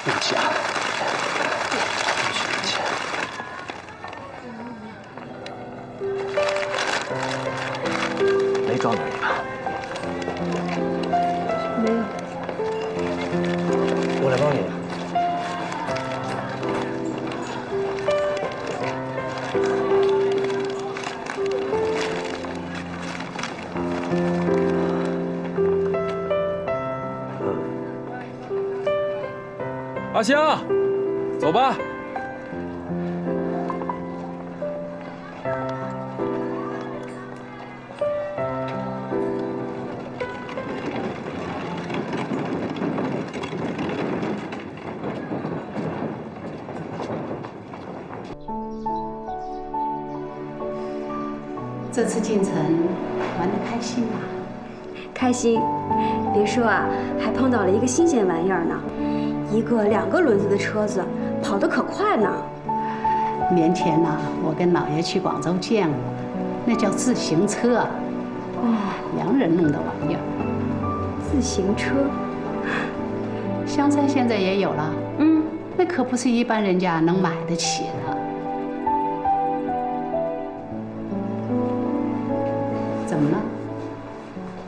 对不起啊，没撞到你吧？没有。我来帮你吧。阿香，走吧。这次进城玩得开心吗？开心，别说啊，还碰到了一个新鲜玩意儿呢，一个2个轮子的车子，跑得可快呢。年前呢，我跟老爷去广州见过，那叫自行车，洋人弄的玩意儿。自行车，香山现在也有了，那可不是一般人家能买得起的。怎么了？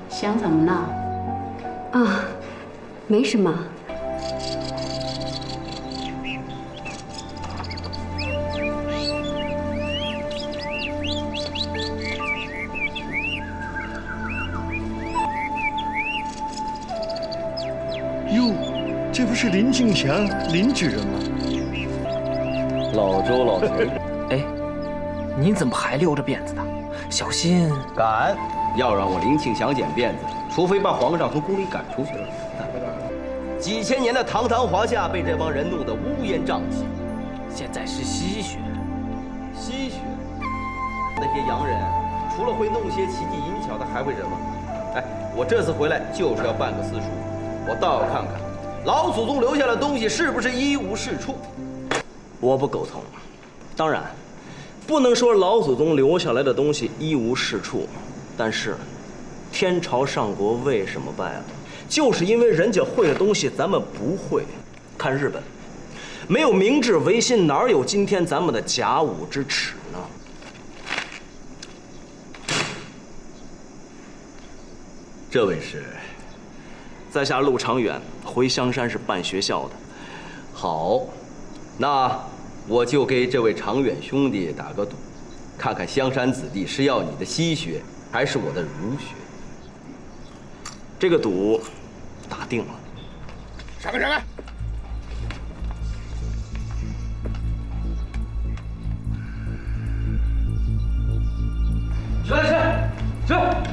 想什么呢？啊，没什么。哟，这不是林敬祥林主任吗？老周老陈，哎，你怎么还留着辫子呢？小心！敢！要让我林庆祥剪辫子，除非把皇上从宫里赶出去了。几千年的堂堂华夏被这帮人弄得乌烟瘴气。现在是西学，西学，那些洋人除了会弄些奇技淫巧的，还会什么？哎，我这次回来就是要办个私塾，我倒要看看老祖宗留下的东西是不是一无是处。我不苟同。当然，不能说老祖宗留下来的东西一无是处，但是，天朝上国为什么败了？就是因为人家会的东西咱们不会。看日本，没有明治维新，哪有今天咱们的甲午之耻呢？这位是，在下陆长远，回香山是办学校的。好，那我就给这位长远兄弟打个赌，看看香山子弟是要你的西学，还是我的儒学。这个赌打定了。闪开！闪开！起来！起来！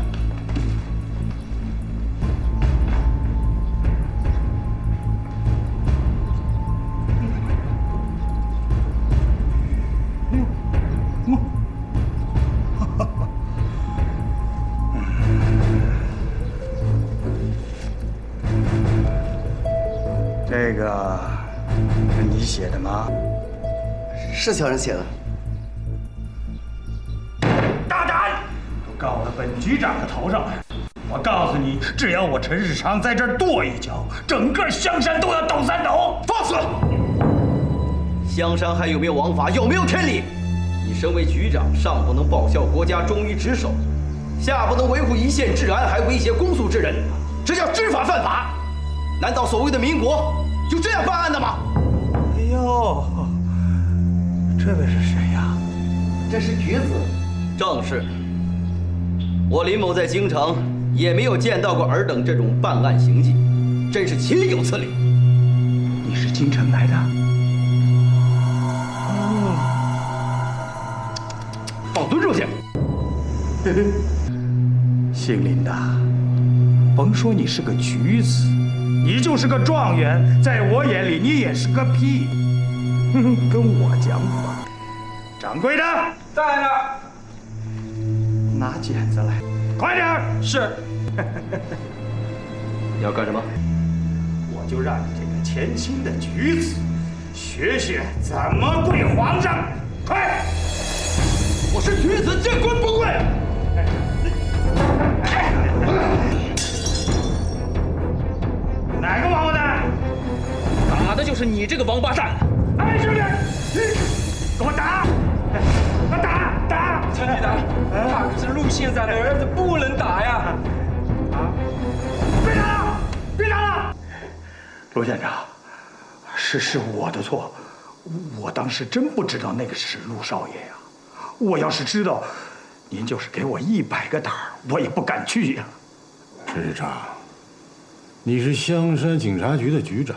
这个是你写的吗？是小人写的。大胆！告到本局长的头上！我告诉你，只要我陈世昌在这儿跺一脚，整个香山都要抖3抖。放肆！香山还有没有王法？有没有天理？你身为局长，上不能报效国家，忠于职守，下不能维护一线治安，还威胁公诉之人，这叫知法犯法。难道所谓的民国就这样办案的吗？哎呦，这位是谁呀？这是橘子。正是。我林某在京城也没有见到过尔等这种办案行迹，真是岂有此理！你是京城来的？放蹲住去！姓林的，甭说你是个橘子，你就是个状元，在我眼里你也是个屁。跟我讲法。掌柜的，在呢。拿剪子来，快点儿！是。你要干什么？我就让你这个前清的橘子学学怎么跪皇上，快！我是橘子，见官不跪。哪个王八蛋？打的就就是你这个王八蛋！哎，兄弟，给我打！打！陈局长，他可是陆县长的儿子，不能打呀！别打了！陆县长，是我的错，我当时真不知道那个是陆少爷呀。我要是知道，您就是给我100个胆儿，我也不敢去呀。陈市长，你是香山警察局的局长，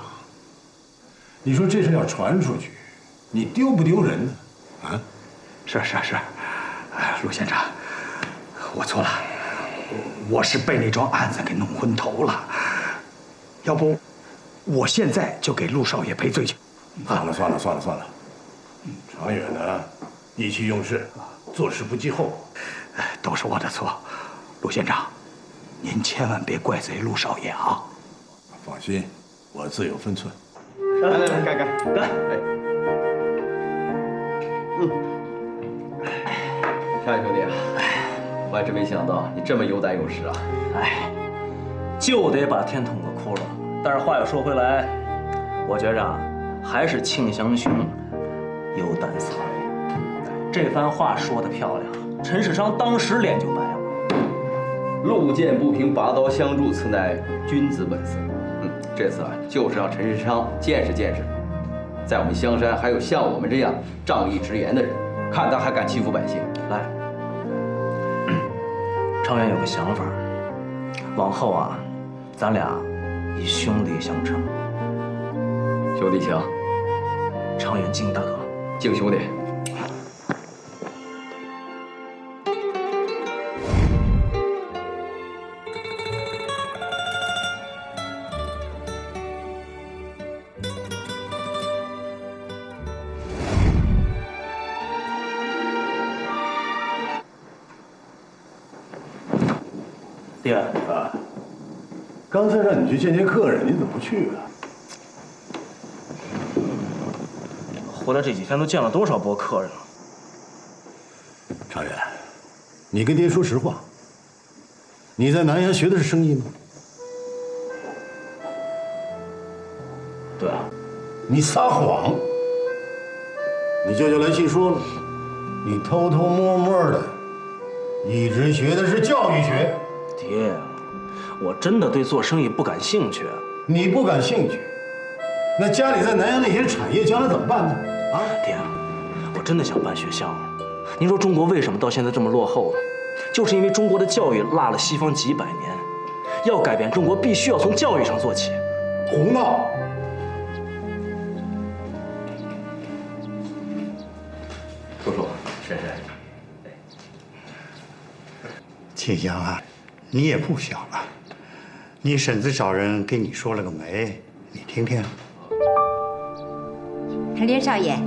你说这事要传出去，你丢不丢人呢？啊？是，陆县长，我错了，我是被那桩案子给弄昏头了。要不，我现在就给陆少爷赔罪去。算了。常远呢，意气用事，做事不计后果。都是我的错，陆县长，您千万别怪罪陆少爷啊！放心，我自有分寸。来，干！少爷兄弟啊，我还真没想到你这么有胆有识啊！哎，就得把天捅个窟窿。但是话又说回来，我觉着啊，还是庆祥兄有胆才。这番话说得漂亮，陈世昌当时脸就白了。路见不平拔刀相助，此乃君子本色。这次啊，就是让陈世昌见识见识，在我们香山还有像我们这样仗义直言的人，看他还敢欺负百姓。来，常远有个想法，往后啊，咱俩以兄弟相称。兄弟情，常远敬大哥，敬兄弟。爹啊，刚才让你去见客人，你怎么不去啊？回来这几天都见了多少波客人了？常远，你跟爹说实话，你在南阳学的是生意吗？对啊。你撒谎！你舅舅来信说了，你偷偷摸摸的，一直学的是教育学。爹，我真的对做生意不感兴趣。你不感兴趣，那家里在南阳那些产业将来怎么办呢？啊，爹，我真的想办学校。您说中国为什么到现在这么落后呢？就是因为中国的教育落了西方几百年。要改变中国，必须要从教育上做起。胡闹！叔，婶。庆祥啊，你也不小了，你婶子找人给你说了个媒，你听听。林少爷，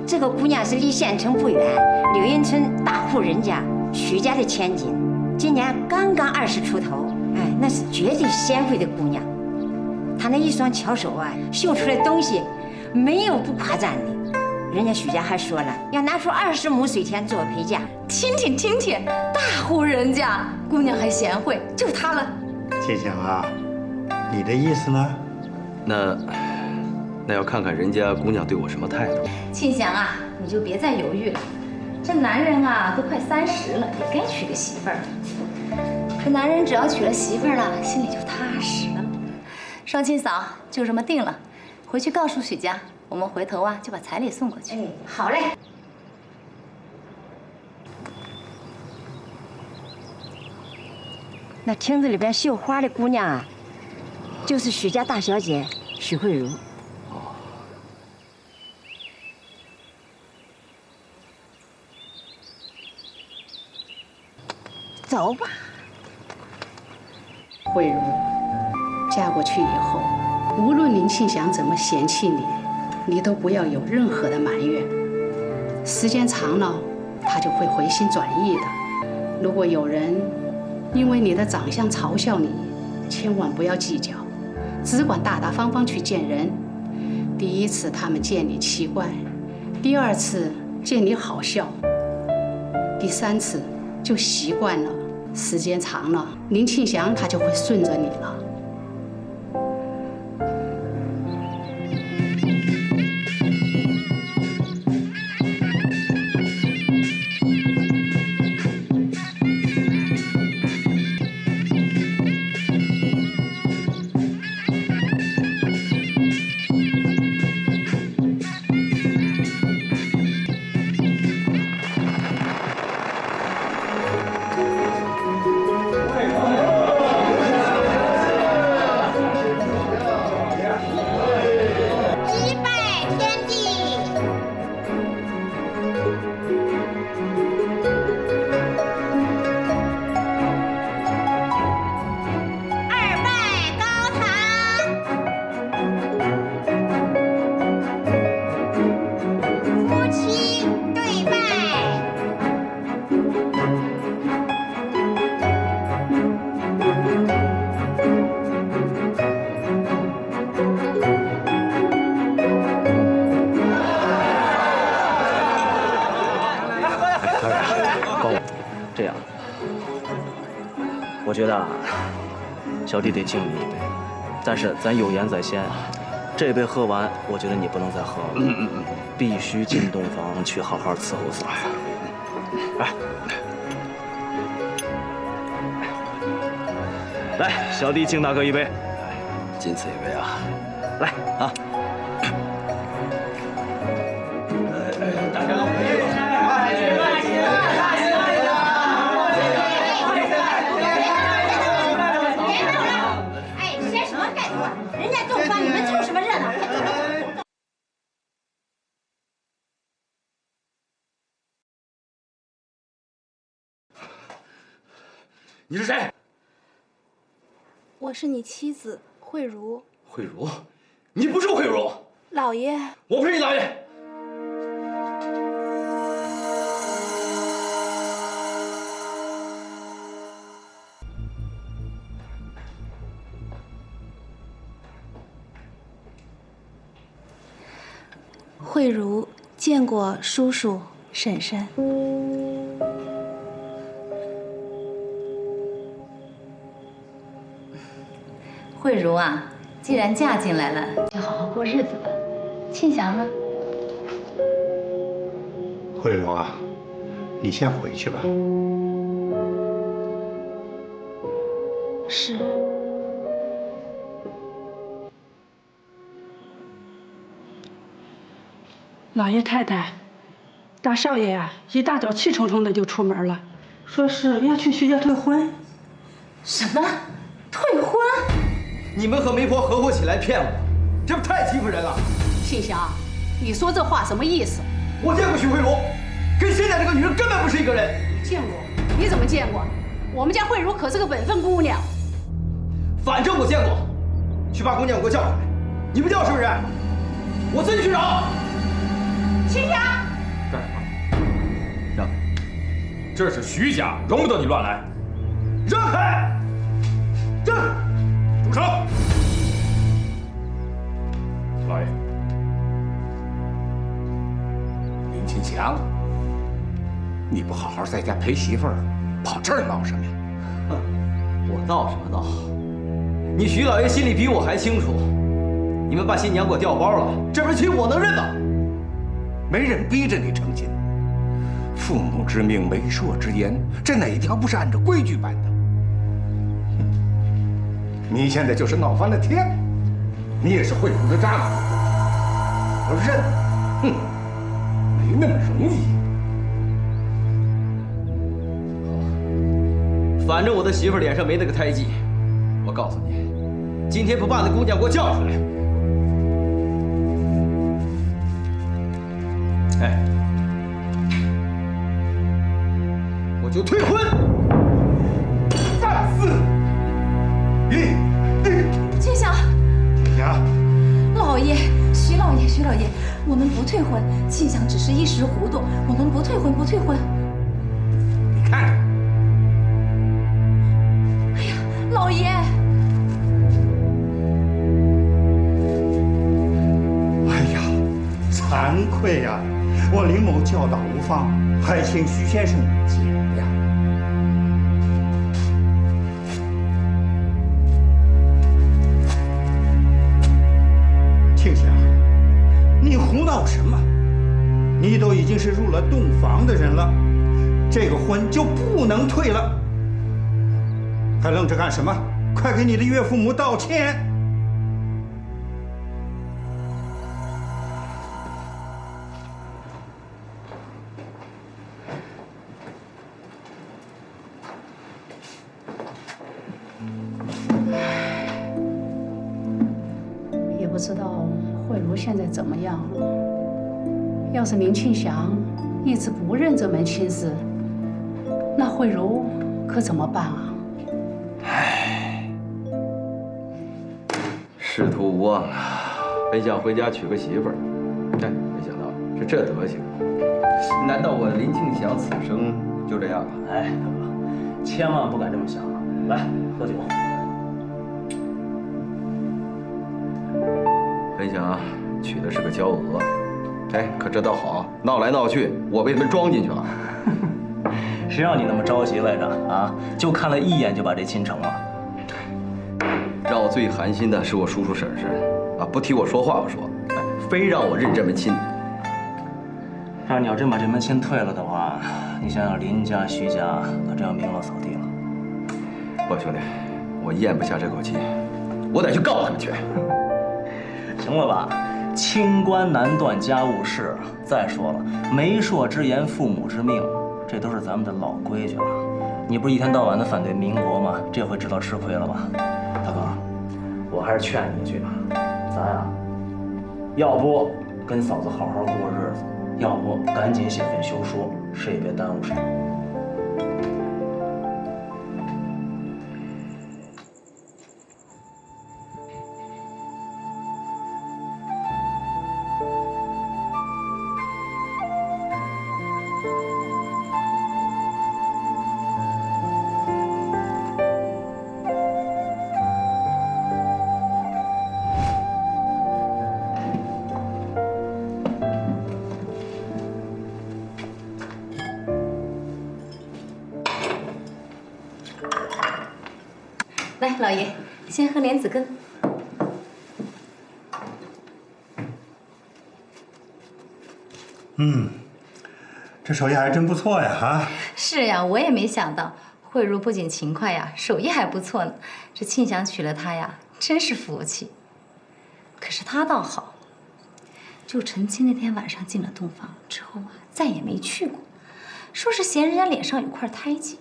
这个姑娘是离县城不远，柳荫村大户人家徐家的千金，今年刚刚20出头，哎，那是绝对贤惠的姑娘。她那一双巧手啊，绣出来的东西没有不夸赞的。人家许家还说了，要拿出20亩水田做陪嫁。听听，大户人家姑娘还贤惠，就她了。庆祥啊，你的意思呢？那要看看人家姑娘对我什么态度。庆祥啊，你就别再犹豫了，这男人啊都快30了，也该娶个媳妇儿了。这男人只要娶了媳妇儿了，心里就踏实了。双亲嫂就这么定了，回去告诉许家。我们回头啊，就把彩礼送过去。哎，好嘞。那亭子里边绣花的姑娘啊，就是许家大小姐许慧茹。走吧。慧茹，嫁过去以后，无论林庆祥怎么嫌弃你，你都不要有任何的埋怨。时间长了，他就会回心转意的。如果有人因为你的长相嘲笑你，千万不要计较，只管大大方方去见人。第一次他们见你奇怪，第二次见你好笑，第3次就习惯了。时间长了，林庆祥他就会顺着你了。我觉得啊，小弟得敬你一杯，但是咱有言在先，这杯喝完，我觉得你不能再喝了，必须进洞房去好好伺候嫂子。来，小弟敬大哥一杯，仅此一杯啊！来啊！大家都回去吧。哎，嫌什么盖头啊？人家洞房你们凑什么热闹？你是谁？我是你妻子慧茹。慧茹，你不是慧茹。老爷，我不是你老爷。慧茹见过叔叔婶婶。慧茹啊，既然嫁进来了，就好好过日子吧。庆祥呢？慧茹啊，你先回去吧。是。老爷太太，大少爷呀，一大早气冲冲的就出门了，说是要去徐家退婚。什么？退婚？你们和媒婆合伙起来骗我，这不太欺负人了？庆祥，你说这话什么意思？我见过许慧茹，跟现在这个女人根本不是一个人。见过？你怎么见过？我们家慧茹可是个本分姑娘。反正我见过，去把姑娘给我叫出来。你们叫是不是？我自己去找。庆祥，干什么？让开！这是徐家，容不得你乱来。让开！让！住手！老爷，林庆祥，你不好好在家陪媳妇儿，跑这儿闹什么呀？哼，我闹什么闹？你徐老爷心里比我还清楚。你们把新娘给我调包了，这门亲我能认吗？没人逼着你成亲，父母之命，媒妁之言，这哪条不是按照规矩办的？你现在就是闹翻了天，你也是慧茹的丈夫，我认，哼，没那么容易。反正我的媳妇脸上没那个胎记，我告诉你，今天不把那姑娘给我叫出来，哎，我就退婚。3、4、1。庆祥，庆祥，老爷，徐老爷，徐老爷，我们不退婚。庆祥只是一时糊涂，我们不退婚，不退婚。你看看，哎呀，老爷。哎呀，惭愧呀！我林某教导无方，还请徐先生见谅。庆祥，你胡闹什么？你都已经是入了洞房的人了，这个婚就不能退了。还愣着干什么？快给你的岳父母道歉！也不知道慧茹现在怎么样了。要是林庆祥一直不认这门亲事，那慧茹可怎么办啊？仕途无望啊！本想回家娶个媳妇儿，哎，没想到是这德行。难道我林庆祥此生就这样了？哎，大哥，千万不敢这么想。来，喝酒。本想娶的是个娇娥，哎，可这倒好，闹来闹去，我被他们装进去了。谁让你那么着急来着啊？就看了一眼就把这亲成了。让我最寒心的是我叔叔婶婶啊，不替我说话不说，非让我认这门亲。要是你要真把这门亲退了的话，你想想林家、徐家可真要名落扫地了。不，兄弟，我咽不下这口气，我得去告他们去。行了吧？清官难断家务事。再说了，媒妁之言，父母之命，这都是咱们的老规矩了。你不是一天到晚的反对民国吗？这回知道吃亏了吧？大哥，我还是劝你一句吧，咱呀，要不跟嫂子好好过日子，要不赶紧写份休书，谁也别耽误谁。来，老爷，先喝莲子羹。这手艺还真不错呀，哈。是呀，我也没想到，慧茹不仅勤快呀，手艺还不错呢。这庆祥娶了她呀，真是福气。可是她倒好，就陈七那天晚上进了洞房之后啊，再也没去过，说是嫌人家脸上有块胎记，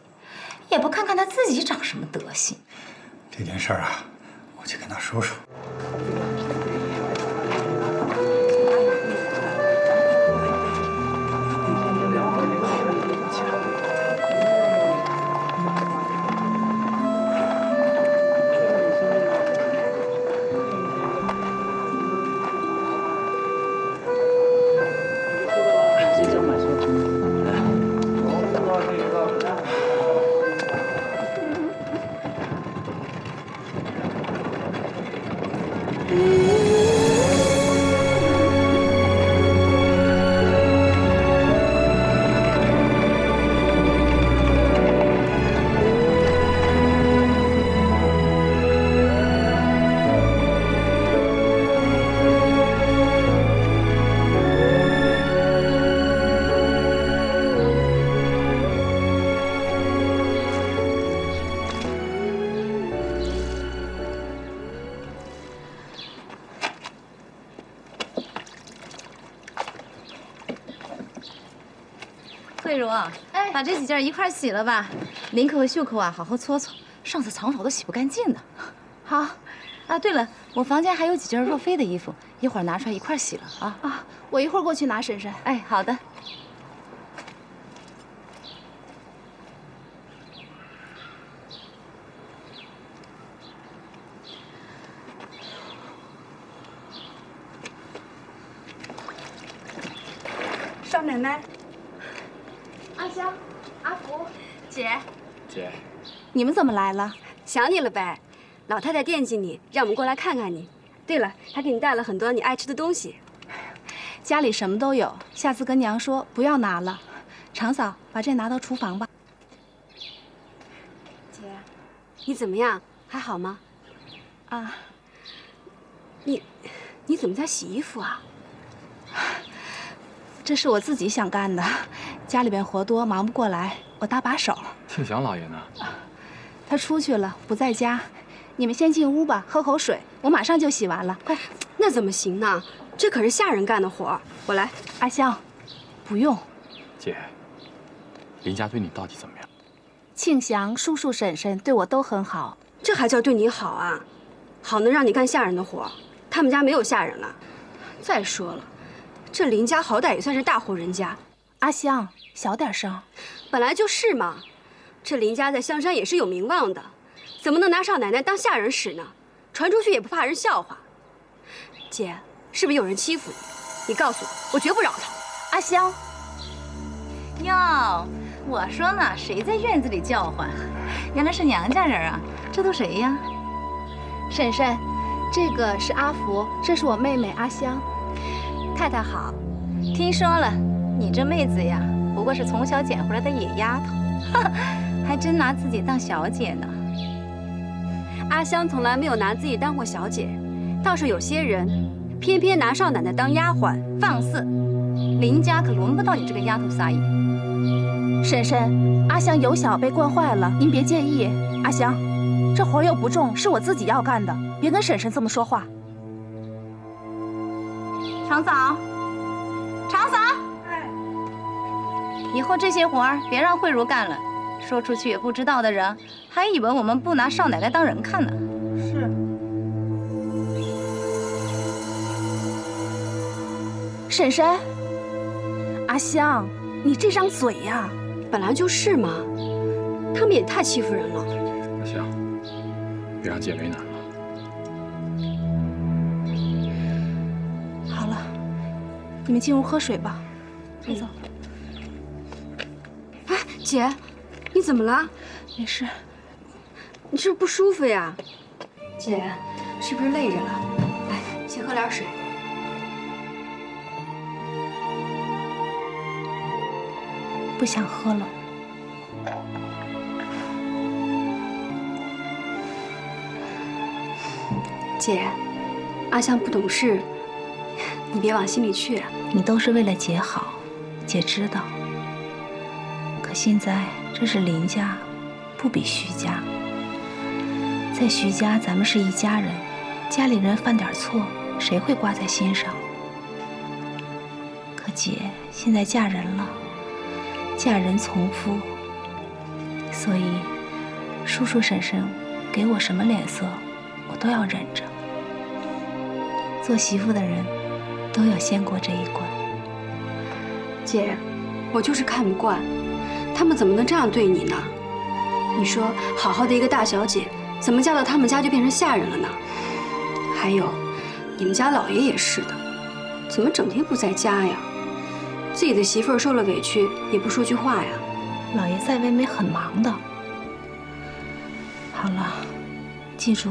也不看看她自己长什么德行。这件事儿啊，我去跟他说说。慧茹，哎，把这几件一块洗了吧，领口和袖口啊，好好搓搓。上次藏手都洗不干净呢。好，啊，对了，我房间还有几件若飞的衣服，一会儿拿出来一块洗了啊。啊，我一会儿过去拿，婶婶。哎，好的。少奶奶。阿香，阿福，姐，你们怎么来了？想你了呗，老太太惦记你，让我们过来看看你。对了，还给你带了很多你爱吃的东西。家里什么都有，下次跟娘说不要拿了。常嫂，把这拿到厨房吧。姐，你怎么样？还好吗？啊，你怎么在洗衣服啊？这是我自己想干的，家里边活多，忙不过来，我搭把手。庆祥老爷呢？他出去了，不在家。你们先进屋吧，喝口水，我马上就洗完了。快，那怎么行呢？这可是下人干的活，我来。阿香，不用。姐，林家对你到底怎么样？庆祥、叔叔、婶婶对我都很好。这还叫对你好啊？好能让你干下人的活？他们家没有下人了。再说了，这林家好歹也算是大户人家。阿香，小点声。本来就是嘛，这林家在香山也是有名望的，怎么能拿少奶奶当下人使呢？传出去也不怕人笑话。姐，是不是有人欺负你？你告诉我，我绝不饶他。阿香，哟，我说呢，谁在院子里叫唤？原来是娘家人啊！这都谁呀？婶婶，这个是阿福，这是我妹妹阿香。太太好，听说了，你这妹子呀，不过是从小捡回来的野丫头。还真拿自己当小姐呢。阿香从来没有拿自己当过小姐，倒是有些人偏偏拿少奶奶当丫鬟。放肆！林家可轮不到你这个丫头撒野。婶婶，阿香由小被惯坏了，您别介意。阿香，这活又不重，是我自己要干的，别跟婶婶这么说话。长嫂，长嫂，以后这些活儿别让慧茹干了，说出去也不知道的人还以为我们不拿少奶奶当人看呢。是。婶婶，阿香，你这张嘴呀，本来就是嘛，他们也太欺负人了。阿香，别让姐为难了。好了，你们进屋喝水吧。快走。哎，姐，你怎么了？没事。你是不是不舒服呀？姐，是不是累着了？来，先喝点水。不想喝了。姐，阿香不懂事，你别往心里去啊。你都是为了姐好，姐知道。可现在这是林家，不比徐家。在徐家，咱们是一家人，家里人犯点错，谁会挂在心上？可姐现在嫁人了。嫁人从夫，所以叔叔婶婶给我什么脸色，我都要忍着。做媳妇的人都要先过这一关。姐，我就是看不惯，他们怎么能这样对你呢？你说好好的一个大小姐，怎么嫁到他们家就变成下人了呢？还有，你们家老爷也是的，怎么整天不在家呀？自己的媳妇儿受了委屈也不说句话呀。老爷在外面很忙的。好了，记住，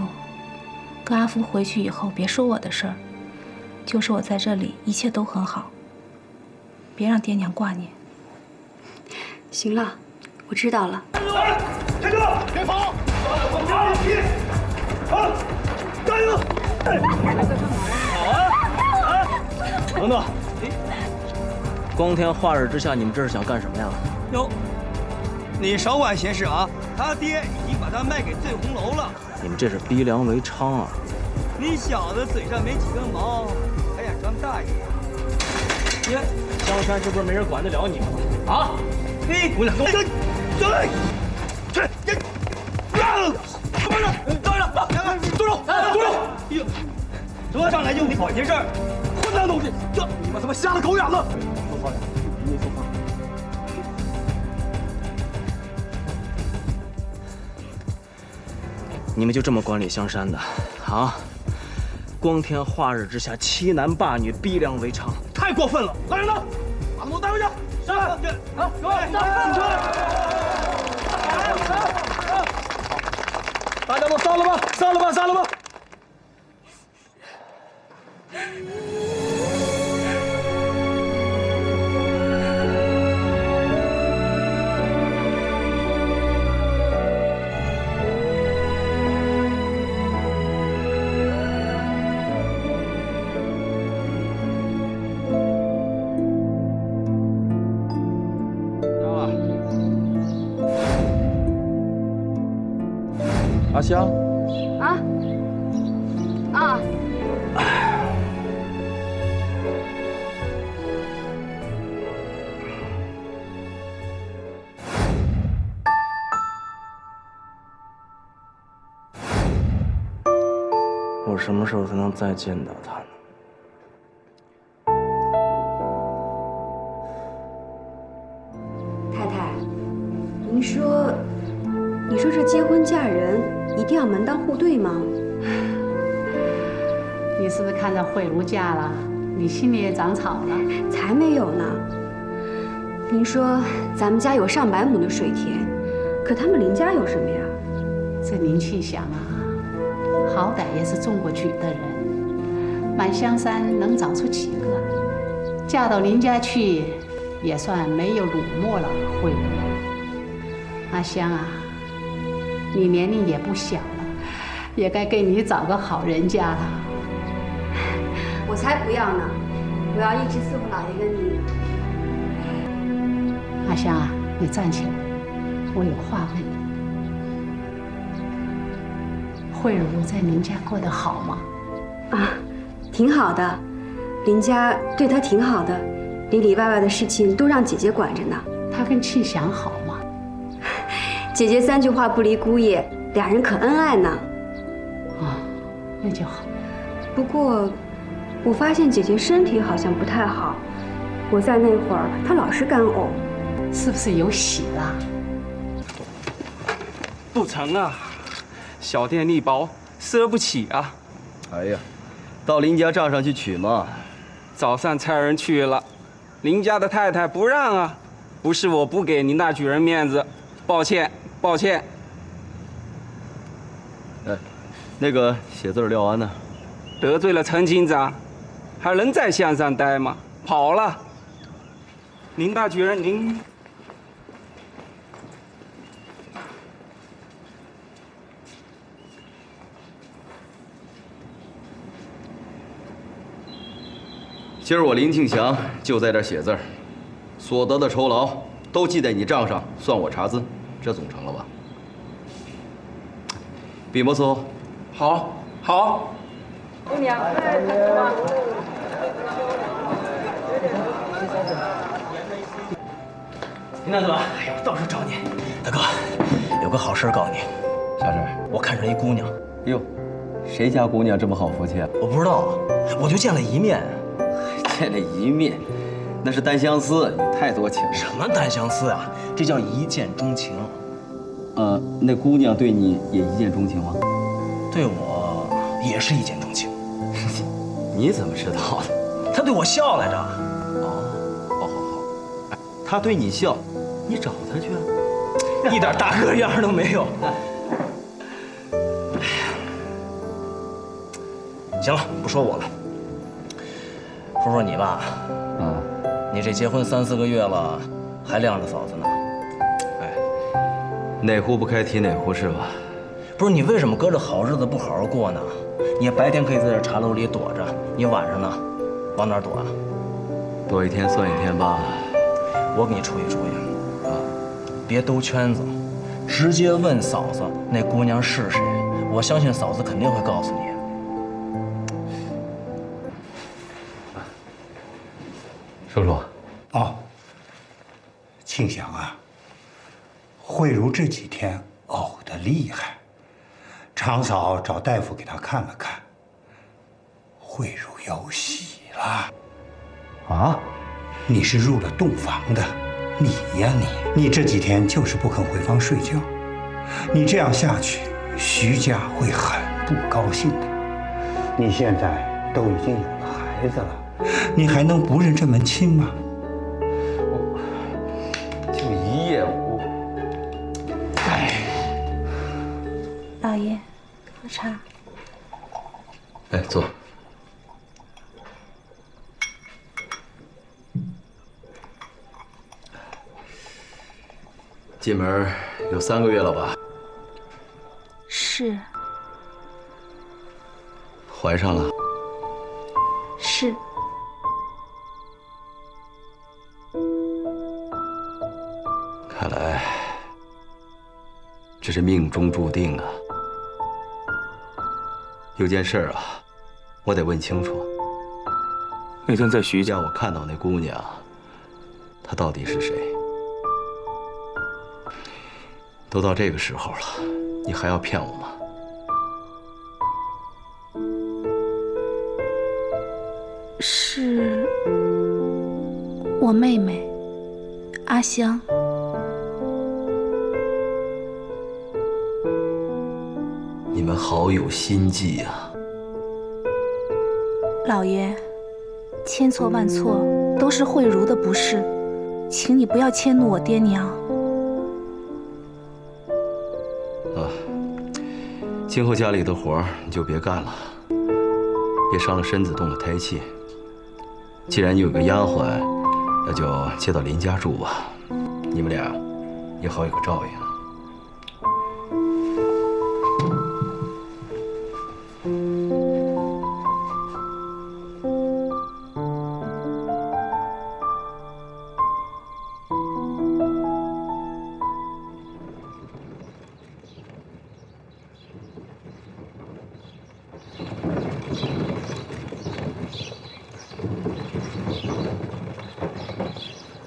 跟阿福回去以后别说我的事儿，就说我在这里一切都很好，别让爹娘挂念。行了，我知道了。站住！别跑！往家里踢！好，加油！好啊！等等。光天化日之下，你们这是想干什么呀？哟，你少管闲事啊！他爹已经把他卖给醉红楼了。你们这是逼良为娼啊！你小子嘴上没几根毛，还想装大爷？你看香山是不是没人管得了你们了？啊！嘿，我俩走，去，住手！哟，说上来就得搞些事儿，混蛋东西！这你们他妈瞎了狗眼了！说话点，没说话。你们就这么管理香山的啊？光天化日之下欺男霸女、逼良为娼，太过分了！来人呐，把他们都带回去！是。啊，各位，进车！大家都散了吧，散了吧，散了吧！阿香，啊，我什么时候才能再见到他呢？太太，您说这结婚嫁人一定要门当户对吗？你是不是看到慧茹嫁了，你心里也长草了？才没有呢。您说咱们家有上百亩的水田，可他们林家有什么呀？这您去想啊，好歹也是中过举的人，满香山能找出几个？嫁到林家去，也算没有辱没了慧茹。阿香啊，你年龄也不小了，也该给你找个好人家了。我才不要呢！我要一直伺候老爷跟您。阿香啊，你站起来，我有话问你。慧茹在您家过得好吗？啊，挺好的，林家对她挺好的，里里外外的事情都让姐姐管着呢。她跟庆祥好吗？姐姐3句话不离姑爷，俩人可恩爱呢。哦，那就好。不过，我发现姐姐身体好像不太好，我在那会儿她老是干呕，是不是有喜了？不成啊，小店力薄，赊不起啊。哎呀，到林家账上去取嘛。早上差人去了，林家的太太不让啊，不是我不给你那举人面子，抱歉，抱歉。哎，那个写字廖安呢？得罪了陈警长，还能在县上待吗？跑了。林大举人，您。今儿我林庆祥就在这儿写字儿，所得的酬劳都记在你账上，算我查资，这总成了吧？笔墨伺候。好，好。姑娘，林大哥，哎呦，到处找你。大哥，有个好事告诉你。啥事？我看上一姑娘。哟，谁家姑娘这么好福气啊？我不知道，我就见了一面。见了一面，那是单相思，你太多情了。什么单相思啊？这叫一见钟情。那姑娘对你也一见钟情吗？对我也是一见钟情。你怎么知道的？她对我笑来着。好，她对你笑，你找她去啊。一点大哥样都没有。行了，不说我了。说说你吧，你这结婚3、4个月了，还晾着嫂子呢。哎，哪壶不开提哪壶是吧？不是你为什么搁着好日子不好好过呢？你白天可以在这茶楼里躲着，你晚上呢，往哪儿躲啊？躲一天算一天吧。我给你出一主意，别兜圈子，直接问嫂子那姑娘是谁。我相信嫂子肯定会告诉你。叔叔，哦，庆祥啊，慧茹这几天呕得厉害，常嫂找大夫给她看了看，慧茹有喜了。啊？你是入了洞房的，你呀你这几天就是不肯回房睡觉，你这样下去，徐家会很不高兴的。你现在都已经有了孩子了，你还能不认这门亲吗？就一夜老爷，喝茶。哎，坐。进门有3个月了吧？是。怀上了？是。看来这是命中注定啊。有件事啊，我得问清楚。那天在徐家，我看到那姑娘，她到底是谁？都到这个时候了，你还要骗我吗？是我妹妹阿香。你们好有心计啊！老爷，千错万错都是慧茹的不是，请你不要迁怒我爹娘。今后家里的活你就别干了，别伤了身子，动了胎气。既然你有个丫鬟，那就接到林家住吧，你们俩也好有个照应。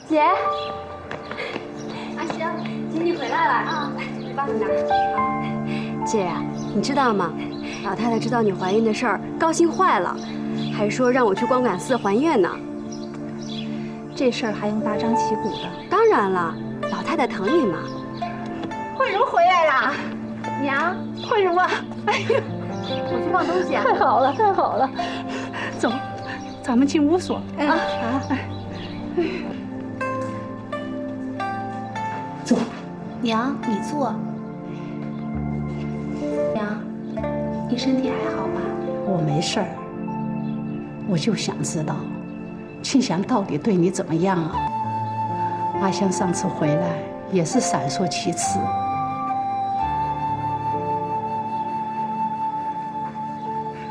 姐，阿香，姐你回来了啊！来，我帮你拿。姐，你知道吗？老太太知道你怀孕的事儿，高兴坏了，还说让我去光杆寺还愿呢。这事儿还用大张旗鼓的？当然了，老太太疼你嘛。慧茹回来了，娘，慧茹啊！哎呀，我去放东西啊！太好了，太好了，走，咱们进屋说。啊！走。娘，你坐。娘，你身体还好吧？我没事儿，我就想知道，庆祥到底对你怎么样啊？阿香上次回来也是闪烁其词。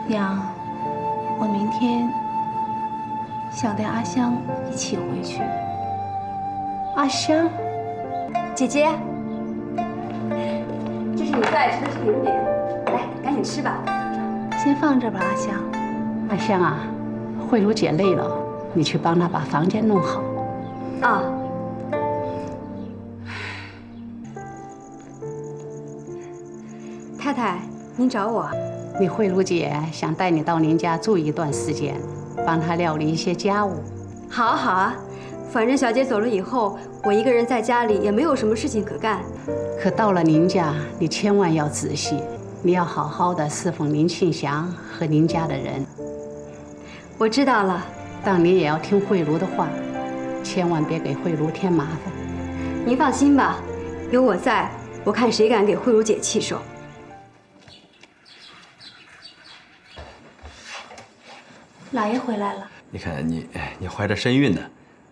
娘，我明天想带阿香一起回去。阿香，姐姐，这是你最爱吃的甜点，来，赶紧吃吧。先放这吧，阿香。阿香啊，慧茹姐累了，你去帮她把房间弄好。啊。太太，您找我？你慧茹姐想带你到您家住一段时间，帮她料理一些家务。好啊，好啊，反正小姐走了以后，我一个人在家里也没有什么事情可干。可到了您家，你千万要仔细，你要好好的侍奉林庆祥和您家的人。我知道了，但你也要听慧茹的话，千万别给慧茹添麻烦。您放心吧，有我在，我看谁敢给慧茹姐气受。老爷回来了。你看你怀着身孕呢，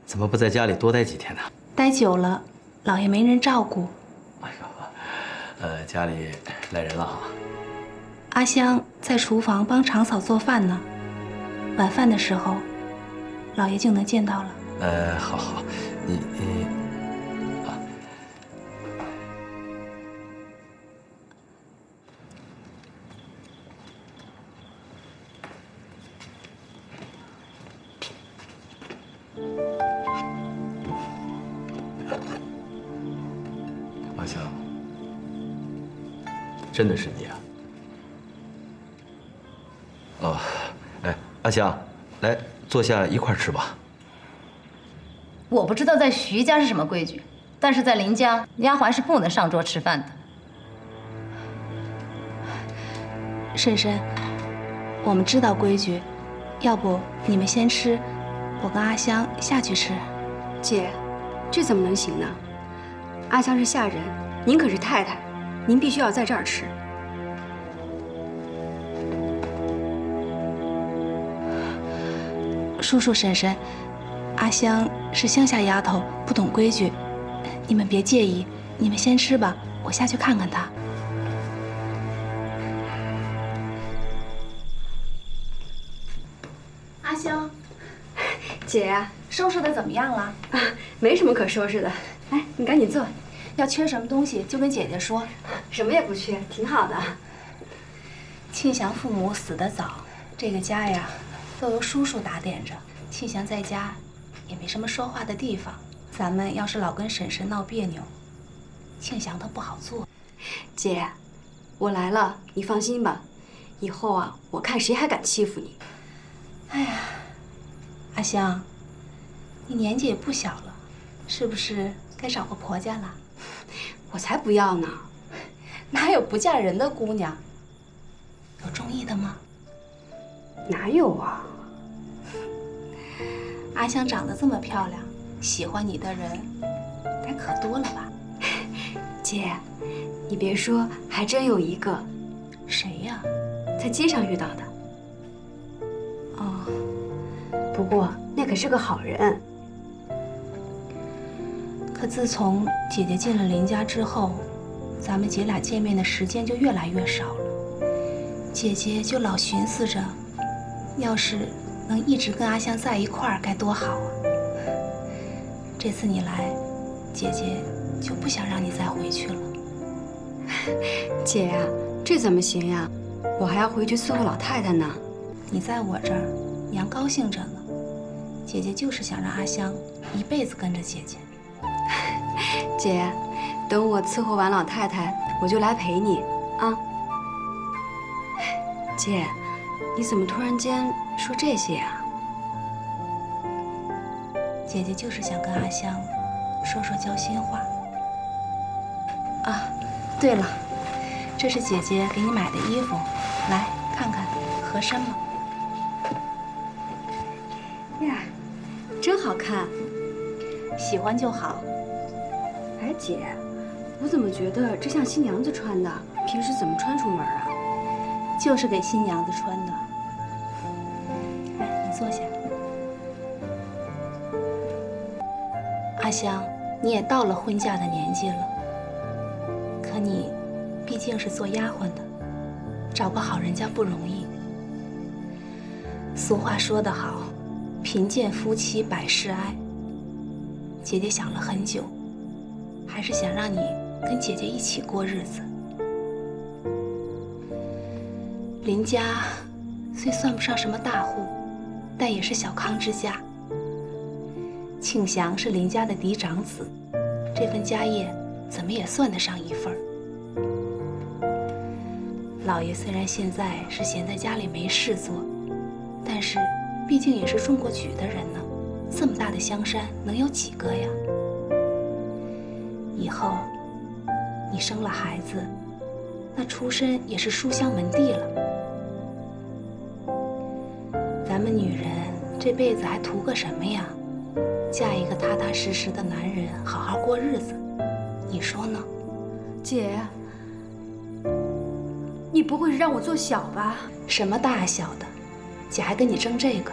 怎么不在家里多待几天呢？待久了，老爷没人照顾。哎呦，家里来人了啊。阿香在厨房帮常嫂做饭呢，晚饭的时候，老爷就能见到了。好，你啊。阿香，真的是你啊？哦，哎，阿香，来坐下一块吃吧。我不知道在徐家是什么规矩，但是在林家，丫鬟是不能上桌吃饭的。婶婶，我们知道规矩，要不你们先吃，我跟阿香下去吃。姐，这怎么能行呢？阿香是下人，您可是太太，您必须要在这儿吃。叔叔婶婶，阿香是乡下丫头，不懂规矩，你们别介意，你们先吃吧，我下去看看她。阿香，姐，收拾的怎么样了？啊，没什么可收拾的。来，你赶紧坐。要缺什么东西就跟姐姐说。什么也不缺，挺好的。庆祥父母死得早，这个家呀，都由叔叔打点着。庆祥在家也没什么说话的地方，咱们要是老跟婶婶闹别扭，庆祥他不好做。姐，我来了，你放心吧。以后啊，我看谁还敢欺负你。哎呀，阿香，你年纪也不小了，是不是该找个婆家了？我才不要呢！哪有不嫁人的姑娘？有中意的吗？哪有啊？阿香长得这么漂亮，喜欢你的人该可多了吧？姐，你别说，还真有一个。谁呀？在街上遇到的。哦，不过那可是个好人。可自从姐姐进了林家之后，咱们姐俩见面的时间就越来越少了。姐姐就老寻思着，要是能一直跟阿香在一块儿该多好啊！这次你来，姐姐就不想让你再回去了。姐呀，这怎么行呀？我还要回去伺候老太太呢。你在我这儿，娘高兴着呢。姐姐就是想让阿香一辈子跟着姐姐。姐，等我伺候完老太太，我就来陪你啊。姐，你怎么突然间说这些啊？姐姐就是想跟阿香说说交心话。啊，对了，这是姐姐给你买的衣服，来看看合身吗？呀，真好看，喜欢就好。哎，姐，我怎么觉得这像新娘子穿的？平时怎么穿出门啊？就是给新娘子穿的。来，你坐下。阿香，你也到了婚嫁的年纪了，可你毕竟是做丫鬟的，找个好人家不容易。俗话说得好，贫贱夫妻百事哀。姐姐想了很久，还是想让你跟姐姐一起过日子。林家虽算不上什么大户，但也是小康之家。庆祥是林家的嫡长子，这份家业怎么也算得上一份儿。老爷虽然现在是闲在家里没事做，但是毕竟也是中过举的人呢，这么大的香山能有几个呀？以后你生了孩子，那出身也是书香门第了。咱们女人这辈子还图个什么呀？嫁一个踏踏实实的男人，好好过日子，你说呢？姐，你不会是让我做小吧？什么大小的，姐还跟你争这个？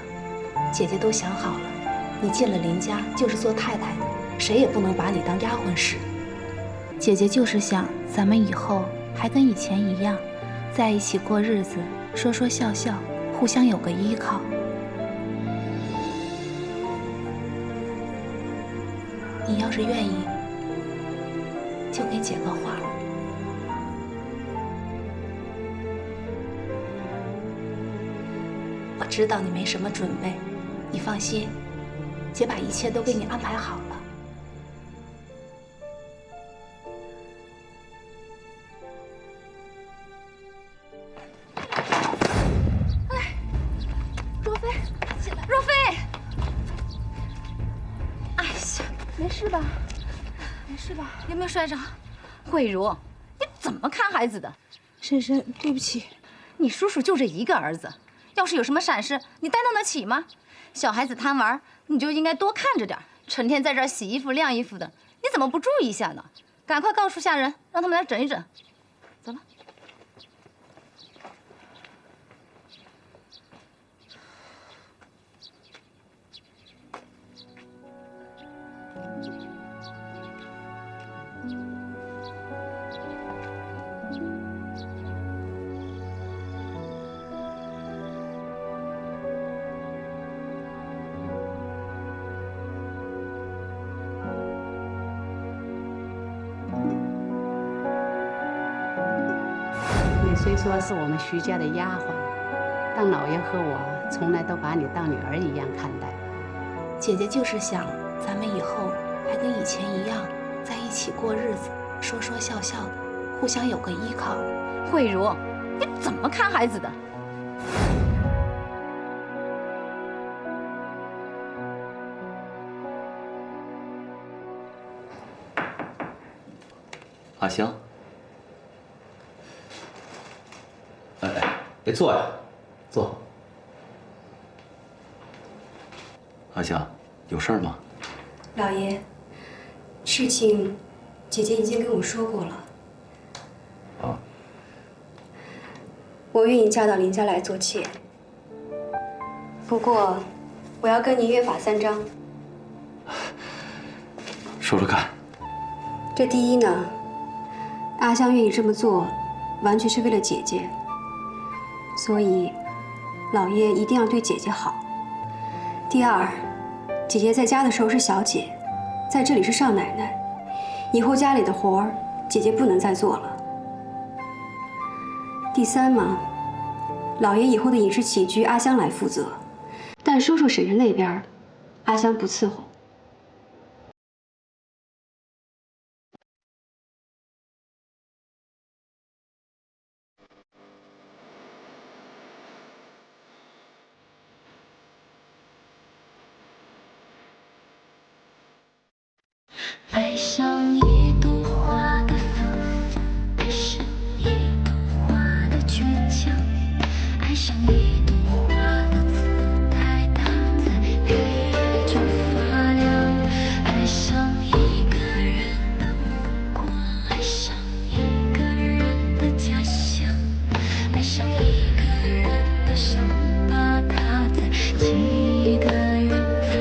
姐姐都想好了，你进了林家就是做太太的，谁也不能把你当丫鬟使。姐姐就是想咱们以后还跟以前一样，在一起过日子，说说笑笑，互相有个依靠。你要是愿意，就给姐个话。我知道你没什么准备，你放心，姐把一切都给你安排好了。若飞，起来！若飞，哎呀，没事吧？没事吧？有没有摔着？慧茹，你怎么看孩子的？婶婶，对不起，你叔叔就这一个儿子，要是有什么闪失，你担当得起吗？小孩子贪玩，你就应该多看着点，成天在这儿洗衣服、晾衣服的，你怎么不注意一下呢？赶快告诉下人，让他们来整一整。走了。你虽说是我们徐家的丫鬟，但老爷和我从来都把你当女儿一样看待。姐姐就是想咱们以后还跟以前一样，在一起过日子，说说笑笑的，互相有个依靠。慧茹，你怎么看孩子的？阿香，哎，坐呀，坐。阿香，有事儿吗？老爷，事情姐姐已经跟我说过了。啊。我愿意嫁到林家来做妾，不过我要跟您约法三章。说说看。这第一呢，阿香愿意这么做，完全是为了姐姐，所以老爷一定要对姐姐好。第二，姐姐在家的时候是小姐，在这里是少奶奶，以后家里的活儿姐姐不能再做了。第三嘛，老爷以后的饮食起居阿香来负责，但叔叔婶婶那边阿香不伺候。爱上一朵花的风，爱上一朵花的倔强，爱上一朵花的姿态，它在黑夜中发亮。爱上一个人的目光，爱上一个人的家乡，爱上一个人的伤疤，它在记忆的远方。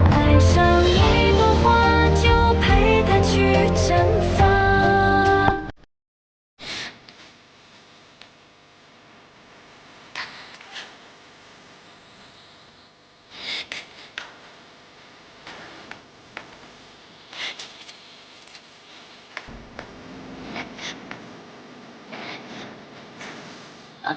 爱上一朵花，就陪它去绽放。啊